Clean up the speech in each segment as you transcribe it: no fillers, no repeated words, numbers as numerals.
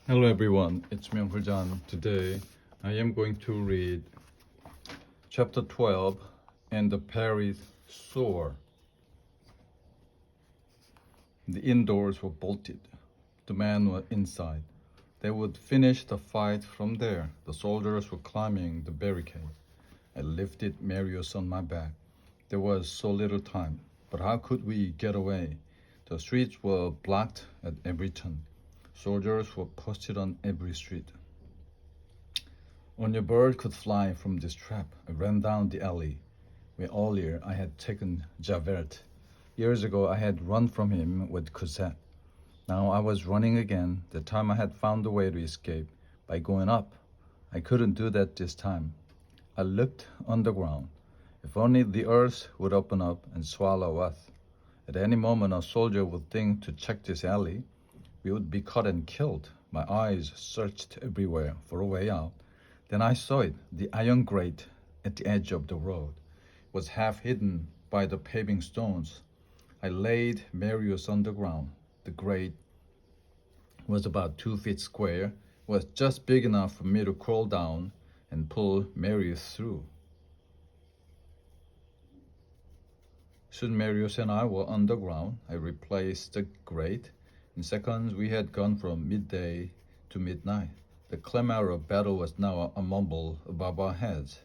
Hello everyone, it's Myung-Hul Jan. Today I am going to read chapter 12 and the Paris Sewer. The indoors were bolted. The men were inside. They would finish the fight from there. The soldiers were climbing the barricade. I lifted Marius on my back. There was so little time, but how could we get away? The streets were blocked at every turn. Soldiers were posted on every street. Only a bird could fly from this trap. I ran down the alley where earlier I had taken Javert. Years ago I had run from him with Cosette. Now I was running again. The time I had found a way to escape by going up. I couldn't do that this time. I looked underground. If only the earth would open up and swallow us. At any moment a soldier would think to check this alley. We would be caught and killed. My eyes searched everywhere for a way out. Then I saw it, the iron grate at the edge of the road. It was half hidden by the paving stones. I laid Marius on the ground. The grate was about 2 feet square. It was just big enough for me to crawl down and pull Marius through. Soon Marius and I were on the ground. I replaced the grate. In seconds, we had gone from midday to midnight. The clamor of battle was now a mumble above our heads.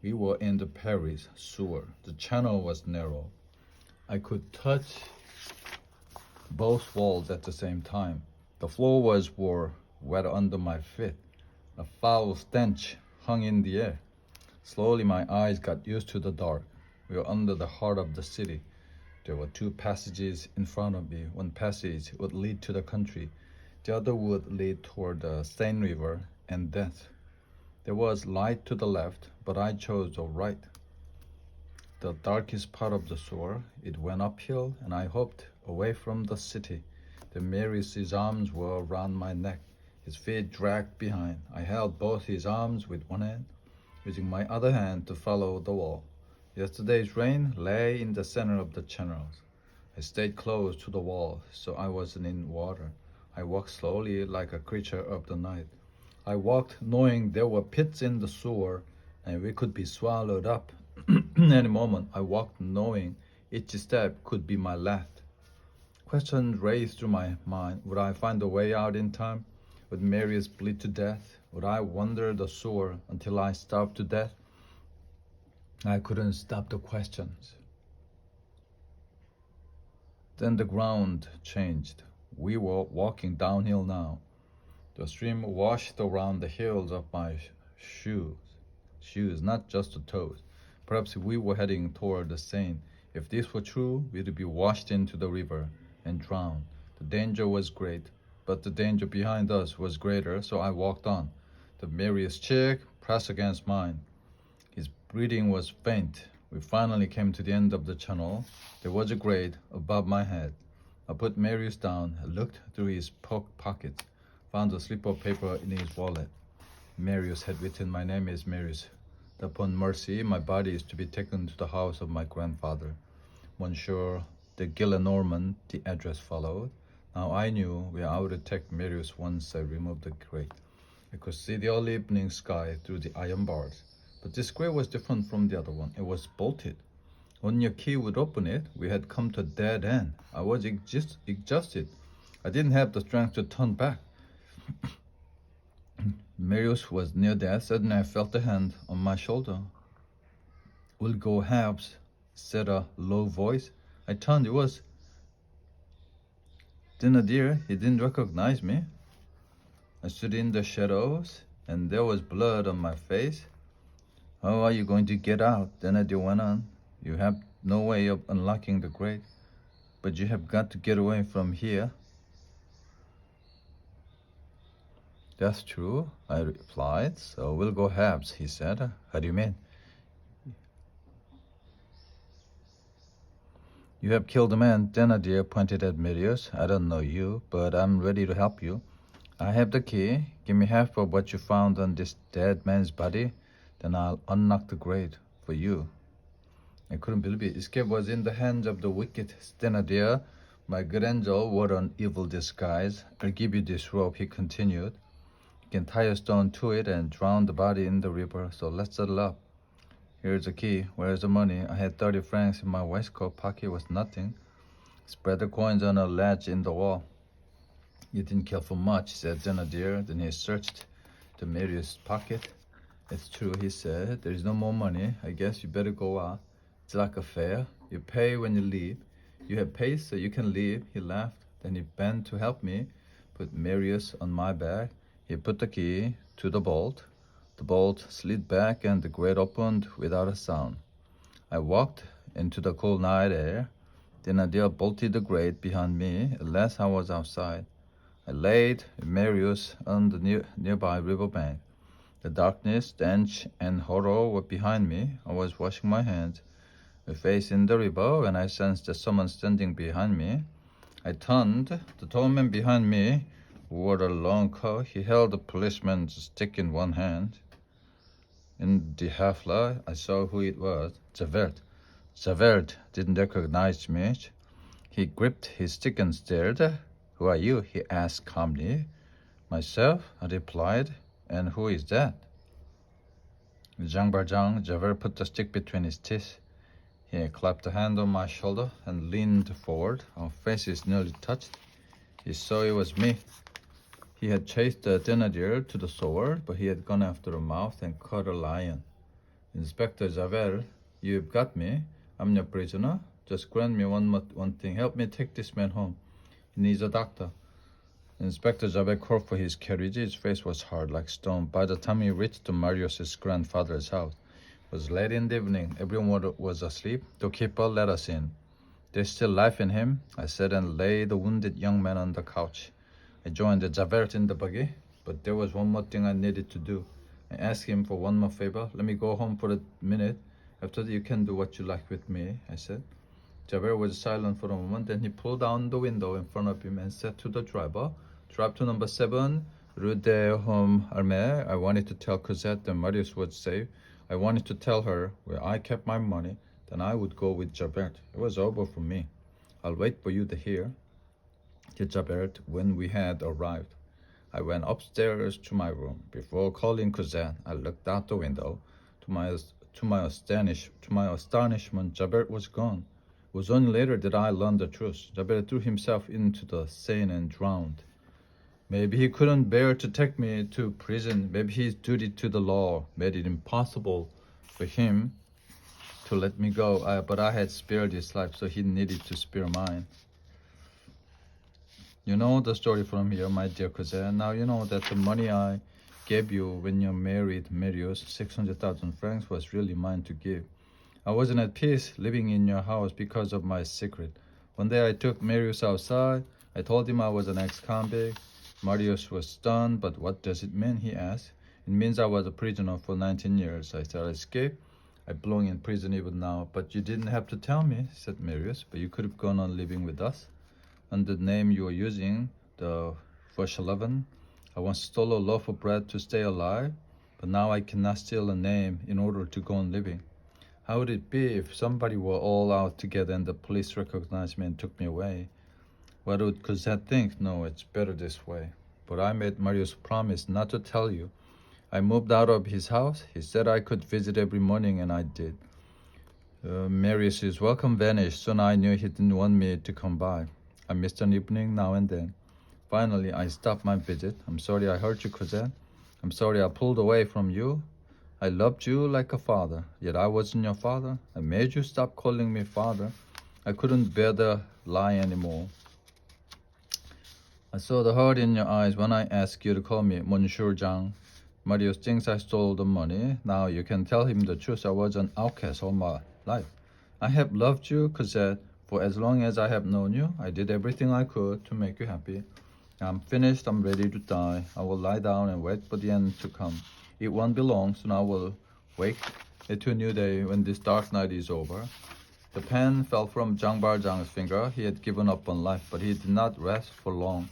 We were in the Paris sewer. The channel was narrow. I could touch both walls at the same time. The floor was wet under my feet. A foul stench hung in the air. Slowly my eyes got used to the dark. We were under the heart of the city. There were 2 passages in front of me. One passage would lead to the country. The other would lead toward the Seine River and death. There was light to the left, but I chose the right. The darkest part of the sewer, it went uphill, and I hoped away from the city. Then Marius' arms were around my neck. His feet dragged behind. I held both his arms with one hand, using my other hand to follow the wall. Yesterday's rain lay in the center of the channels. I stayed close to the wall, so I wasn't in water. I walked slowly like a creature of the night. I walked knowing there were pits in the sewer and we could be swallowed up any moment. I walked knowing each step could be my last. Questions raced through my mind. Would I find a way out in time? Would Marius bleed to death? Would I wander the sewer until I starved to death? I couldn't stop the questions. Then the ground changed. We were walking downhill now. The stream washed around the heels of my shoes, not just the toes. Perhaps we were heading toward the Seine. If this were true, we'd be washed into the river and drowned. The danger was great, but the danger behind us was greater, so I walked on. The Marius cheek pressed against mine. His breathing was faint. We finally came to the end of the channel. There was a grate above my head. I put Marius down, looked through his pockets, found a slip of paper in his wallet. Marius had written, "My name is Marius. Upon mercy, my body is to be taken to the house of my grandfather, Monsieur de Gillenormand." The address followed. Now I knew where I would take Marius once I removed the grate. I could see the early evening sky through the iron bars. But this grate was different from the other one. It was bolted. Only a key would open it. We had come to a dead end. I was exhausted. I didn't have the strength to turn back. Marius was near death. Suddenly I felt a hand on my shoulder. "We'll go halves," said a low voice. I turned. It was Thénardier. He didn't recognize me. I stood in the shadows, and there was blood on my face. "How are you going to get out?" Thénardier went on. "You have no way of unlocking the grate, but you have got to get away from here." "That's true," I replied. "So we'll go halves," he said. "How do you mean?" "You have killed a man." Thénardier pointed at Marius. "I don't know you, but I'm ready to help you. I have the key. Give me half of what you found on this dead man's body. Then I'll unlock the grate for you." I couldn't believe it. Escape was in the hands of the wicked Thénardier, My good angel, what an evil disguise. I'll give you this rope, he continued. You can tie a stone to it and drown the body in the river, so let's settle up. Here's the key. Where's the money? I had 30 francs in my waistcoat pocket. It was nothing. Spread the coins on a ledge in the wall. You didn't care for much, said Thénardier. Then he searched the Marius' pocket. It's true, he said. There is no more money. I guess you better go out. It's like a fare. You pay when you leave. You have paid, so you can leave. He laughed. Then he bent to help me, put Marius on my back. He put the key to the bolt. The bolt slid back and the grate opened without a sound. I walked into the cool night air. Thénardier bolted the grate behind me. At last I was outside. I laid Marius on the nearby riverbank. The darkness, stench, and horror were behind me. I was washing my hands, my face in the river, when I sensed that someone standing behind me. I turned. The tall man behind me wore a long coat. He held a policeman's stick in one hand. In the half-light, I saw who it was. Javert. Javert didn't recognize me. He gripped his stick and stared. Who are you? He asked calmly. Myself, I replied. And who is that? Jean Valjean. Javert put the stick between his teeth. He clapped a hand on my shoulder and leaned forward. Our faces nearly touched. He saw it was me. He had chased the Thénardier to the sword, but he had gone after a mouse and caught a lion. Inspector Javert, you've got me. I'm your prisoner. Just grant me one thing. Help me take this man home. He needs a doctor. Inspector Javert called for his carriage. His face was hard like stone. By the time he reached Marius' grandfather's house, it was late in the evening. Everyone was asleep. The keeper let us in. There's still life in him, I said, and laid the wounded young man on the couch. I joined Javert in the buggy, but there was one more thing I needed to do. I asked him for one more favor. Let me go home for a minute. After that, you can do what you like with me, I said. Javert was silent for a moment. Then he pulled down the window in front of him and said to the driver, "Drive to number 7, Rue des Hommes Armés. I wanted to tell Cosette that Marius was safe. I wanted to tell her where I kept my money. Then I would go with Javert. It was over for me. I'll wait for you to hear." Said Javert when we had arrived. I went upstairs to my room. Before calling Cosette, I looked out the window. To my astonishment, Javert was gone. It was only later that I learned the truth. Javert threw himself into the Seine and drowned. Maybe he couldn't bear to take me to prison. Maybe his duty to the law made it impossible for him to let me go. But I had spared his life, so he needed to spare mine. You know the story from here, my dear Cosette. Now you know that the money I gave you when you married Marius, 600,000 francs, was really mine to give. I wasn't at peace living in your house because of my secret. One day I took Marius outside. I told him I was an ex-convict. Marius was stunned. "But what does it mean?" he asked. "It means I was a prisoner for 19 years. I said I escaped. I belong in prison even now." "But you didn't have to tell me," said Marius. "But you could have gone on living with us under the name you were using, the Fauchelevent. I once stole a loaf of bread to stay alive, but now I cannot steal a name in order to go on living. How would it be if somebody were all out together and the police recognized me and took me away? What would Cosette think? No, it's better this way." But I made Marius promise not to tell you. I moved out of his house. He said I could visit every morning, and I did. Marius's welcome vanished. Soon I knew he didn't want me to come by. I missed an evening now and then. Finally, I stopped my visit. "I'm sorry I hurt you, Cosette. I'm sorry I pulled away from you. I loved you like a father, yet I wasn't your father. I made you stop calling me father. I couldn't bear the lie anymore. I saw the hurt in your eyes when I asked you to call me Monsieur Zhang. Marius thinks I stole the money. Now you can tell him the truth. I was an outcast all my life. I have loved you, Cosette. For as long as I have known you, I did everything I could to make you happy. I'm finished. I'm ready to die. I will lie down and wait for the end to come. It won't be long, soon I will wake into a new day when this dark night is over." The pen fell from Jean Valjean's finger. He had given up on life, but he did not rest for long.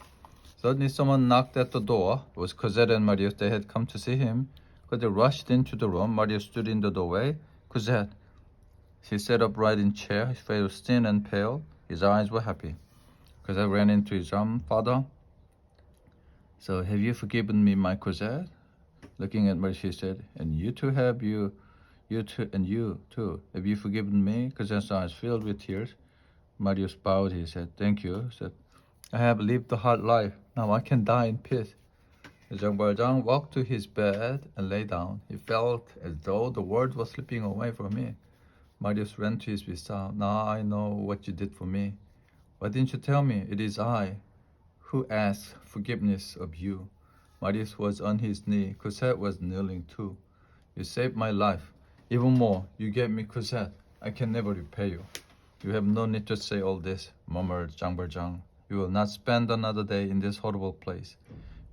Suddenly someone knocked at the door. It was Cosette and Marius. They had come to see him. Cosette rushed into the room. Marius stood in the doorway. "Cosette." He sat upright in chair. His face was thin and pale. His eyes were happy. Cosette ran into his arm. Father, so have you forgiven me, my Cosette? Looking at Marius, she said, and you too have you too, and you too. Have you forgiven me? Cosette's eyes filled with tears. Marius bowed. He said, thank you. He said, I have lived a hard life. Now I can die in peace. Jean Valjean walked to his bed and lay down. He felt as though the world was slipping away from him. Marius ran to his bedside. Now I know what you did for me. Why didn't you tell me? It is I who asks forgiveness of you. Marius was on his knee. Cosette was kneeling too. You saved my life. Even more, you gave me Cosette. I can never repay you. You have no need to say all this, murmured Jean Valjean. You will not spend another day in this horrible place.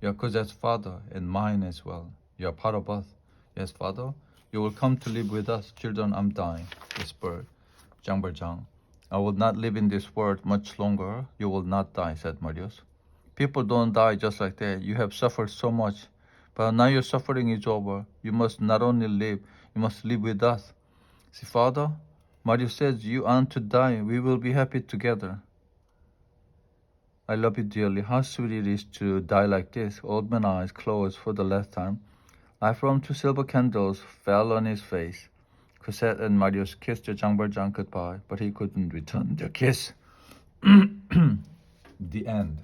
You are Cosette's father and mine as well. You are part of us. Yes, father, you will come to live with us. Children, I'm dying, whispered Jean Valjean. I will not live in this world much longer. You will not die, said Marius. People don't die just like that. You have suffered so much. But now your suffering is over. You must not only live, you must live with us. See, father, Marius says you aren't to die. We will be happy together. I love you dearly. How sweet it is to die like this. Old man's eyes closed for the last time. Light from two silver candles fell on his face. Cosette and Marius kissed Jean Valjean goodbye, but he couldn't return their kiss. The end.